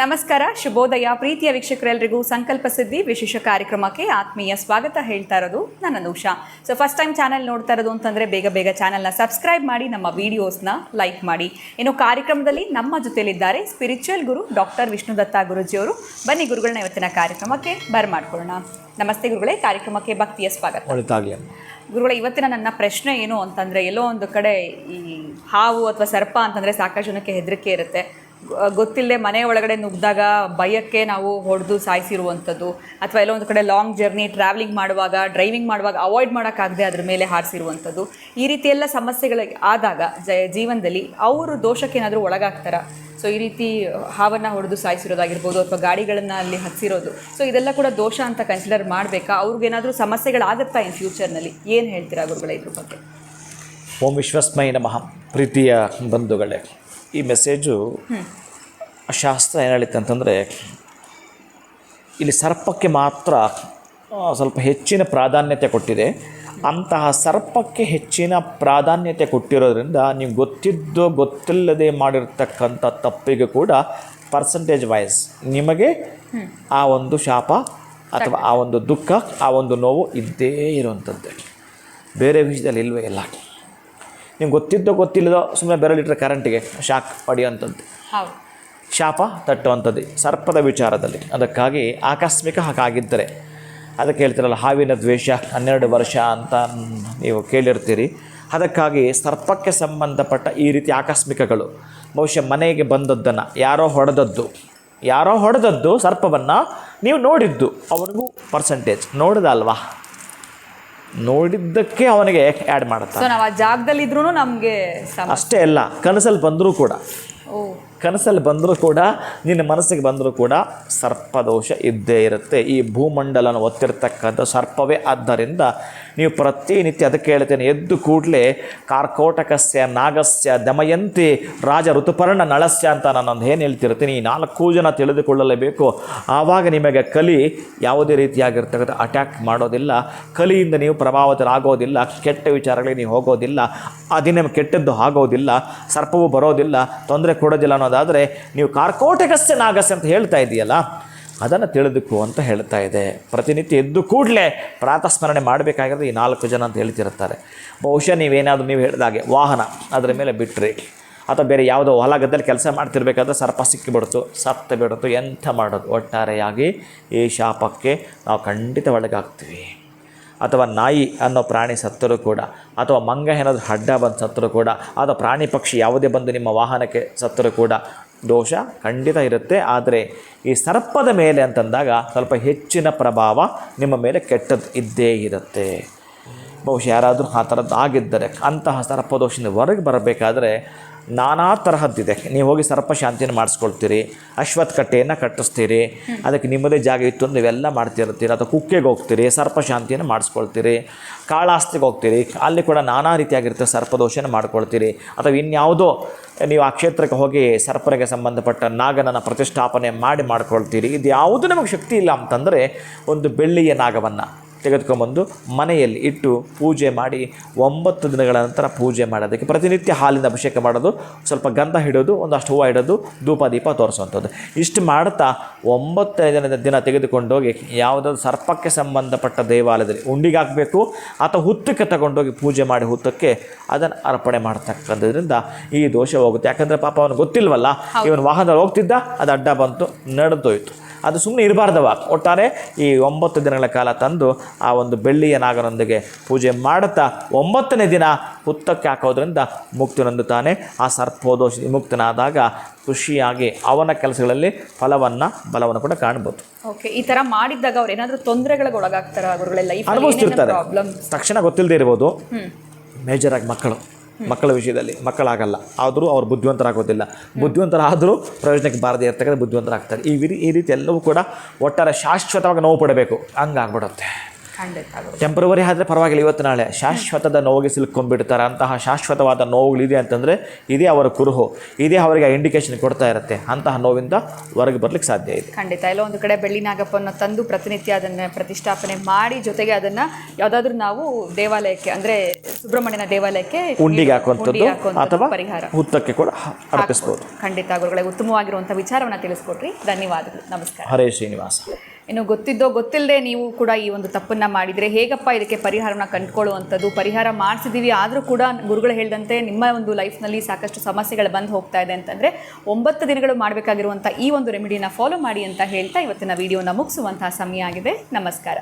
ನಮಸ್ಕಾರ, ಶುಭೋದಯ. ಪ್ರೀತಿಯ ವೀಕ್ಷಕರೆಲ್ಲರಿಗೂ ಸಂಕಲ್ಪ ಸಿದ್ಧಿ ವಿಶೇಷ ಕಾರ್ಯಕ್ರಮಕ್ಕೆ ಆತ್ಮೀಯ ಸ್ವಾಗತ ಹೇಳ್ತಾ ಇರೋದು ನನ್ನ Usha. So first time channel ನೋಡ್ತಾ ಇರೋದು ಅಂತಂದರೆ ಬೇಗ ಚಾನಲ್ನ ಸಬ್ಸ್ಕ್ರೈಬ್ ಮಾಡಿ, ನಮ್ಮ ವೀಡಿಯೋಸ್ನ ಲೈಕ್ ಮಾಡಿ. ಇನ್ನು ಕಾರ್ಯಕ್ರಮದಲ್ಲಿ ನಮ್ಮ ಜೊತೆಲಿದ್ದಾರೆ ಸ್ಪಿರಿಚುವಲ್ ಗುರು ಡಾಕ್ಟರ್ ವಿಷ್ಣುದತ್ತ ಗುರುಜಿಯವರು. ಬನ್ನಿ ಗುರುಗಳನ್ನ ಇವತ್ತಿನ ಕಾರ್ಯಕ್ರಮಕ್ಕೆ ಬರಮಾಡ್ಕೊಳ್ಳೋಣ. ನಮಸ್ತೆ ಗುರುಗಳೇ, ಕಾರ್ಯಕ್ರಮಕ್ಕೆ ಭಕ್ತಿಯ ಸ್ವಾಗತ. ಗುರುಗಳೇ, ಇವತ್ತಿನ ನನ್ನ ಪ್ರಶ್ನೆ ಏನು ಅಂತಂದರೆ, ಎಲ್ಲೋ ಒಂದು ಕಡೆ ಈ ಹಾವು ಅಥವಾ ಸರ್ಪ ಅಂತಂದರೆ ಸಾಕಷ್ಟು ಜನಕ್ಕೆ ಹೆದರಿಕೆ ಇರುತ್ತೆ. ಗೊತ್ತಿಲ್ಲದೆ ಮನೆ ಒಳಗಡೆ ನುಗ್ಗಿದಾಗ ಭಯಕ್ಕೆ ನಾವು ಹೊಡೆದು ಸಾಯಿಸಿರುವಂಥದ್ದು, ಅಥವಾ ಎಲ್ಲೋ ಒಂದು ಕಡೆ ಲಾಂಗ್ ಜರ್ನಿ ಟ್ರಾವೆಲಿಂಗ್ ಮಾಡುವಾಗ, ಡ್ರೈವಿಂಗ್ ಮಾಡುವಾಗ ಅವಾಯ್ಡ್ ಮಾಡೋಕ್ಕಾಗದೆ ಅದ್ರ ಮೇಲೆ ಹಾರಿಸಿರುವಂಥದ್ದು, ಈ ರೀತಿ ಎಲ್ಲ ಸಮಸ್ಯೆಗಳು ಆದಾಗ ಜೀವನದಲ್ಲಿ ಅವರು ದೋಷಕ್ಕೆ ಏನಾದರೂ ಒಳಗಾಗ್ತಾರಾ? ಸೊ ಈ ರೀತಿ ಹಾವನ್ನು ಹೊಡೆದು ಸಾಯಿಸಿರೋದಾಗಿರ್ಬೋದು, ಅಥವಾ ಗಾಡಿಗಳನ್ನು ಅಲ್ಲಿ ಹತ್ತಿರೋದು, ಸೊ ಇದೆಲ್ಲ ಕೂಡ ದೋಷ ಅಂತ ಕನ್ಸಿಡರ್ ಮಾಡಬೇಕಾ? ಅವ್ರಿಗೇನಾದರೂ ಸಮಸ್ಯೆಗಳಾಗುತ್ತಾ ಇನ್ ಫ್ಯೂಚರ್ನಲ್ಲಿ? ಏನು ಹೇಳ್ತೀರಾ ಗುರುಗಳೇ ಇದ್ರ ಬಗ್ಗೆ? ಓಂ ವಿಶ್ವಸ್ಮೈ ನಮಃ. ಪ್ರೀತಿಯ ಬಂಧುಗಳೇ, ಈ ಮೆಸೇಜು ಶಾಸ್ತ್ರ ಏನು ಹೇಳಿತ್ತು ಅಂತಂದರೆ, ಇಲ್ಲಿ ಸರ್ಪಕ್ಕೆ ಮಾತ್ರ ಸ್ವಲ್ಪ ಹೆಚ್ಚಿನ ಪ್ರಾಧಾನ್ಯತೆ ಕೊಟ್ಟಿದೆ. ಅಂತಹ ಸರ್ಪಕ್ಕೆ ಹೆಚ್ಚಿನ ಪ್ರಾಧಾನ್ಯತೆ ಕೊಟ್ಟಿರೋದ್ರಿಂದ ನೀವು ಗೊತ್ತಿದ್ದೋ ಗೊತ್ತಿಲ್ಲದೆ ಮಾಡಿರ್ತಕ್ಕಂಥ ತಪ್ಪಿಗೆ ಕೂಡ ಪರ್ಸಂಟೇಜ್ ವೈಸ್ ನಿಮಗೆ ಆ ಒಂದು ಶಾಪ ಅಥವಾ ಆ ಒಂದು ದುಃಖ, ಆ ಒಂದು ನೋವು ಇದ್ದೇ ಇರುವಂಥದ್ದೇ. ಬೇರೆ ವಿಷಯದಲ್ಲಿ ಇಲ್ಲವೇ ಇಲ್ಲ. ನಿಮ್ಗೆ ಗೊತ್ತಿದ್ದೋ ಗೊತ್ತಿಲ್ಲದೋ ಸುಮ್ಮನೆ ಬೆರಳಿಟ್ರೆ ಕರೆಂಟಿಗೆ ಶಾಕ್ ಹೊಡೆಯುವಂಥದ್ದು, ಶಾಪ ತಟ್ಟುವಂಥದ್ದು ಸರ್ಪದ ವಿಚಾರದಲ್ಲಿ. ಅದಕ್ಕಾಗಿ ಆಕಸ್ಮಿಕ ಹಾಗಾಗಿದ್ದರೆ, ಅದಕ್ಕೆ ಹೇಳ್ತಿರಲ್ಲ ಹಾವಿನ ದ್ವೇಷ 12 ವರ್ಷ ಅಂತ ನೀವು ಕೇಳಿರ್ತೀರಿ. ಅದಕ್ಕಾಗಿ ಸರ್ಪಕ್ಕೆ ಸಂಬಂಧಪಟ್ಟ ಈ ರೀತಿ ಆಕಸ್ಮಿಕಗಳು, ಬಹುಶಃ ಮನೆಗೆ ಬಂದದ್ದನ್ನು ಯಾರೋ ಹೊಡೆದದ್ದು ಸರ್ಪವನ್ನು ನೀವು ನೋಡಿದ್ದು, ಅವನಿಗೂ ಪರ್ಸಂಟೇಜ್ ನೋಡಿದಲ್ವಾ, ನೋಡಿದ್ದಕ್ಕೆ ಅವನಿಗೆ ಆ್ಯಡ್ ಮಾಡುತ್ತಾರೆ. ನಾವು ಆ ಜಾಗದಲ್ಲಿ ಇದ್ರೂ ನಮಗೆ ಅಷ್ಟೇ ಅಲ್ಲ, ಕನಸಲ್ಲಿ ಬಂದರೂ ಕೂಡ ನಿನ್ನ ಮನಸ್ಸಿಗೆ ಬಂದರೂ ಕೂಡ ಸರ್ಪದೋಷ ಇದ್ದೇ ಇರುತ್ತೆ. ಈ ಭೂಮಂಡಲನ ಒತ್ತಿರ್ತಕ್ಕಂಥ ಸರ್ಪವೇ. ಆದ್ದರಿಂದ ನೀವು ಪ್ರತಿನಿತ್ಯ ಅದಕ್ಕೆ ಹೇಳ್ತೇನೆ, ಎದ್ದು ಕೂಡಲೇ ಕಾರ್ಕೋಟಕಸ್ಯ ನಾಗಸ್ಯ ದಮಯಂತಿ ರಾಜ ಋತುಪರ್ಣ ನಳಸ್ಯ ಅಂತ ನಾನೊಂದು ಏನು ಹೇಳ್ತಿರ್ತೀನಿ. ಈ 4 ಜನ ತಿಳಿದುಕೊಳ್ಳಲೇಬೇಕು. ಆವಾಗ ನಿಮಗೆ ಕಲಿ ಯಾವುದೇ ರೀತಿಯಾಗಿರ್ತಕ್ಕಂಥ ಅಟ್ಯಾಕ್ ಮಾಡೋದಿಲ್ಲ. ಕಲಿಯಿಂದ ನೀವು ಪ್ರಭಾವಿತರಾಗೋದಿಲ್ಲ. ಕೆಟ್ಟ ವಿಚಾರಗಳಿಗೆ ನೀವು ಹೋಗೋದಿಲ್ಲ. ಅದಿನ ಕೆಟ್ಟದ್ದು ಆಗೋದಿಲ್ಲ. ಸರ್ಪವು ಬರೋದಿಲ್ಲ, ತೊಂದರೆ ಕೊಡೋದಿಲ್ಲ ಅನ್ನೋದಾದರೆ ನೀವು ಕಾರ್ಕೋಟಕಸ್ಯ ನಾಗಸ್ಯ ಅಂತ ಹೇಳ್ತಾ ಇದೆಯಲ್ಲ, ಅದನ್ನು ತಿಳಿದುಕೋ ಅಂತ ಹೇಳ್ತಾ ಇದೆ. ಪ್ರತಿನಿತ್ಯ ಎದ್ದು ಕೂಡಲೇ ಪ್ರಾತಸ್ಮರಣೆ ಮಾಡಬೇಕಾಗಿರೋದು ಈ 4 ಜನ ಅಂತ ಹೇಳ್ತಿರ್ತಾರೆ. ಬಹುಶಃ ನೀವೇನಾದರೂ ನೀವು ಹೇಳಿದಾಗೆ ವಾಹನ ಅದರ ಮೇಲೆ ಬಿಟ್ಟರೆ, ಅಥವಾ ಬೇರೆ ಯಾವುದೋ ಹೊಲ ಗದ್ದೆಯಲ್ಲಿ ಕೆಲಸ ಮಾಡ್ತಿರ್ಬೇಕಾದ್ರೆ ಸರ್ಪ ಸಿಕ್ಕಿಬಿಡ್ತು, ಸತ್ತು ಬಿಡ್ತು, ಎಂಥ ಮಾಡೋದು? ಒಟ್ಟಾರೆಯಾಗಿ ಈ ಶಾಪಕ್ಕೆ ನಾವು ಖಂಡಿತ ಒಳಗಾಗ್ತೀವಿ. ಅಥವಾ ನಾಯಿ ಅನ್ನೋ ಪ್ರಾಣಿ ಸತ್ತರೂ ಕೂಡ, ಅಥವಾ ಮಂಗ ಏನಾದರೂ ಅಡ್ಡ ಬಂದು ಸತ್ತರೂ ಕೂಡ, ಅಥವಾ ಪ್ರಾಣಿ ಪಕ್ಷಿ ಯಾವುದೇ ಬಂದು ನಿಮ್ಮ ವಾಹನಕ್ಕೆ ಸತ್ತರೂ ಕೂಡ ದೋಷ ಖಂಡಿತ ಇರುತ್ತೆ. ಆದರೆ ಈ ಸರ್ಪದ ಮೇಲೆ ಅಂತಂದಾಗ ಸ್ವಲ್ಪ ಹೆಚ್ಚಿನ ಪ್ರಭಾವ ನಿಮ್ಮ ಮೇಲೆ ಕೆಟ್ಟದ್ದು ಇದ್ದೇ ಇರುತ್ತೆ. ಬಹುಶಃ ಯಾರಾದರೂ ಆ ಥರದ್ದು ಆಗಿದ್ದರೆ, ಅಂತಹ ಸರ್ಪದೋಷದಿಂದ ಹೊರಗೆ ಬರಬೇಕಾದ್ರೆ ನಾನಾ ತರಹದ್ದಿದೆ. ನೀವು ಹೋಗಿ ಸರ್ಪ ಶಾಂತಿಯನ್ನು ಮಾಡಿಸ್ಕೊಳ್ತೀರಿ, ಅಶ್ವತ್ಥ ಕಟ್ಟೆಯನ್ನು ಕಟ್ಟಿಸ್ತೀರಿ, ಅದಕ್ಕೆ ನಿಮ್ಮದೇ ಜಾಗ ಇತ್ತು ಅಂತ ನೀವೆಲ್ಲ ಮಾಡ್ತಿರ್ತೀರಿ. ಅಥವಾ ಕುಕ್ಕೆಗೆ ಹೋಗ್ತೀರಿ, ಸರ್ಪ ಶಾಂತಿಯನ್ನು ಮಾಡಿಸ್ಕೊಳ್ತೀರಿ. ಕಾಳಾಸ್ತಿಗೆ ಹೋಗ್ತೀರಿ, ಅಲ್ಲಿ ಕೂಡ ನಾನಾ ರೀತಿಯಾಗಿರುತ್ತೆ ಸರ್ಪದೋಷನ ಮಾಡ್ಕೊಳ್ತೀರಿ. ಅಥವಾ ಇನ್ಯಾವುದೋ ನೀವು ಆ ಕ್ಷೇತ್ರಕ್ಕೆ ಹೋಗಿ ಸರ್ಪರಿಗೆ ಸಂಬಂಧಪಟ್ಟ ನಾಗನನ್ನು ಪ್ರತಿಷ್ಠಾಪನೆ ಮಾಡ್ಕೊಳ್ತೀರಿ. ಇದು ಯಾವುದು ನಮಗೆ ಶಕ್ತಿ ಇಲ್ಲ ಅಂತಂದರೆ, ಒಂದು ಬೆಳ್ಳಿಯ ನಾಗವನ್ನು ತೆಗೆದುಕೊಂಬಂದು ಮನೆಯಲ್ಲಿ ಇಟ್ಟು ಪೂಜೆ ಮಾಡಿ 9 ದಿನಗಳ ನಂತರ ಪೂಜೆ ಮಾಡೋದಕ್ಕೆ ಪ್ರತಿನಿತ್ಯ ಹಾಲಿನ ಅಭಿಷೇಕ ಮಾಡೋದು, ಸ್ವಲ್ಪ ಗಂಧ ಹಿಡೋದು, ಒಂದಷ್ಟು ಹೂವು ಇಡೋದು, ಧೂಪ ದೀಪ ತೋರಿಸುವಂಥದ್ದು. ಇಷ್ಟು ಮಾಡ್ತಾ 9ನೇ ದಿನ ತೆಗೆದುಕೊಂಡೋಗಿ ಯಾವುದಾದ್ರು ಸರ್ಪಕ್ಕೆ ಸಂಬಂಧಪಟ್ಟ ದೇವಾಲಯದಲ್ಲಿ ಉಂಡಿಗೆ ಹಾಕಬೇಕು, ಅಥವಾ ಹುತ್ತಕ್ಕೆ ತಗೊಂಡೋಗಿ ಪೂಜೆ ಮಾಡಿ ಹುತ್ತಕ್ಕೆ ಅದನ್ನು ಅರ್ಪಣೆ ಮಾಡ್ತಕ್ಕಂಥದ್ರಿಂದ ಈ ದೋಷ ಹೋಗುತ್ತೆ. ಯಾಕಂದರೆ ಪಾಪ ಅವನು ಗೊತ್ತಿಲ್ವಲ್ಲ, ಇವನು ವಾಹನದಲ್ಲಿ ಹೋಗ್ತಿದ್ದ, ಅದು ಅಡ್ಡ ಬಂತು, ನಡೆದೋಯ್ತು. ಅದು ಸುಮ್ಮನೆ ಇರಬಾರ್ದವ. ಒಟ್ಟಾರೆ ಈ 9 ದಿನಗಳ ಕಾಲ ತಂದು ಆ ಒಂದು ಬೆಳ್ಳಿಯ ನಾಗನೊಂದಿಗೆ ಪೂಜೆ ಮಾಡುತ್ತಾ 9ನೇ ದಿನ ಹುತ್ತಕ್ಕೆ ಹಾಕೋದ್ರಿಂದ ಮುಕ್ತಿ ಹೊಂದುತ್ತಾನೆ. ಆ ಸರ್ಪದೋಷ ಮುಕ್ತನಾದಾಗ ಖುಷಿಯಾಗಿ ಅವನ ಕೆಲಸಗಳಲ್ಲಿ ಬಲವನ್ನು ಕೂಡ ಕಾಣ್ಬೋದು. ಓಕೆ, ಈ ಥರ ಮಾಡಿದ್ದಾಗ ಅವ್ರು ಏನಾದರೂ ತೊಂದರೆಗಳಿಗೆ ಒಳಗಾಗ್ತಾರ ಗುರುಗಳೇ? ಲೈಫ್ ಅನುಭವಿಸ್ತಿರ್ತಾರೆ, ತಕ್ಷಣ ಗೊತ್ತಿಲ್ಲದೆ ಇರ್ಬೋದು. ಮೇಜರಾಗಿ ಮಕ್ಕಳ ವಿಷಯದಲ್ಲಿ ಮಕ್ಕಳಾಗಲ್ಲ, ಆದರೂ ಅವ್ರು ಬುದ್ಧಿವಂತರಾಗೋದಿಲ್ಲ. ಬುದ್ಧಿವಂತರಾದರೂ ಪ್ರಯೋಜನಕ್ಕೆ ಬಾರದೇ ಇರ್ತಕ್ಕಂಥ ಬುದ್ಧಿವಂತರಾಗ್ತಾರೆ. ಈ ರೀತಿ ಎಲ್ಲವೂ ಕೂಡ ಒಟ್ಟಾರೆ ಶಾಶ್ವತವಾಗಿ ನೋವು ಪಡಬೇಕು ಹಂಗಾಗ್ಬಿಡುತ್ತೆ. ಖಂಡಿತ ಗುರುಗಳೇ. ಟೆಂಪ್ರವರಿ ಆದರೆ ಪರವಾಗಿಲ್ಲ, ಇವತ್ತು ನಾಳೆ ಶಾಶ್ವತದ ನೋವಿಗೆ ಸಿಲ್ಕೊಂಡ್ಬಿಡ್ತಾರೆ. ಅಂತಹ ಶಾಶ್ವತವಾದ ನೋವುಗಳಿದೆ ಅಂತಂದರೆ ಇದೇ ಅವರ ಕುರುಹು, ಇದೇ ಅವರಿಗೆ ಇಂಡಿಕೇಶನ್ ಕೊಡ್ತಾ ಇರುತ್ತೆ. ಅಂತಹ ನೋವಿಂದ ಹೊರಗೆ ಬರ್ಲಿಕ್ಕೆ ಸಾಧ್ಯ ಇದೆ. ಖಂಡಿತ. ಎಲ್ಲೋ ಒಂದು ಕಡೆ ಬೆಳ್ಳಿ ನಾಗಪ್ಪನ ತಂದು ಪ್ರತಿನಿತ್ಯ ಅದನ್ನು ಪ್ರತಿಷ್ಠಾಪನೆ ಮಾಡಿ, ಜೊತೆಗೆ ಅದನ್ನು ಯಾವುದಾದ್ರೂ ನಾವು ದೇವಾಲಯಕ್ಕೆ ಅಂದರೆ ಸುಬ್ರಹ್ಮಣ್ಯನ ದೇವಾಲಯಕ್ಕೆ ಉಂಡಿಗೆ ಹಾಕುವಂಥದ್ದು ಅಥವಾ ಪರಿಹಾರ ಹುತ್ತಕ್ಕೆ ಕೂಡ ಅರ್ಪಿಸ್ಬೋದು. ಖಂಡಿತ ಗುರುಗಳೇ, ಉತ್ತಮವಾಗಿರುವಂಥ ವಿಚಾರವನ್ನು ತಿಳಿಸ್ಕೊಟ್ರಿ. ಧನ್ಯವಾದಗಳು. ನಮಸ್ಕಾರ. ಹರೇ ಶ್ರೀನಿವಾಸ. ಇನ್ನು ಗೊತ್ತಿದ್ದೋ ಗೊತ್ತಿಲ್ಲದೆ ನೀವು ಕೂಡ ಈ ಒಂದು ತಪ್ಪನ್ನು ಮಾಡಿದರೆ ಹೇಗಪ್ಪ ಇದಕ್ಕೆ ಪರಿಹಾರನ ಕಂಡುಕೊಳ್ಳುವಂಥದ್ದು, ಪರಿಹಾರ ಮಾಡಿಸಿದ್ದೀವಿ ಆದರೂ ಕೂಡ ಗುರುಗಳು ಹೇಳಿದಂತೆ ನಿಮ್ಮ ಒಂದು ಲೈಫ್ನಲ್ಲಿ ಸಾಕಷ್ಟು ಸಮಸ್ಯೆಗಳು ಬಂದು ಹೋಗ್ತಾ ಇದೆ ಅಂತಂದರೆ 9 ದಿನಗಳು ಮಾಡಬೇಕಾಗಿರುವಂಥ ಈ ಒಂದು ರೆಮಿಡಿನ ಫಾಲೋ ಮಾಡಿ ಅಂತ ಹೇಳ್ತಾ ಇವತ್ತಿನ ವಿಡಿಯೋನ ಮುಗಿಸುವಂತಹ ಸಮಯ ಆಗಿದೆ. ನಮಸ್ಕಾರ.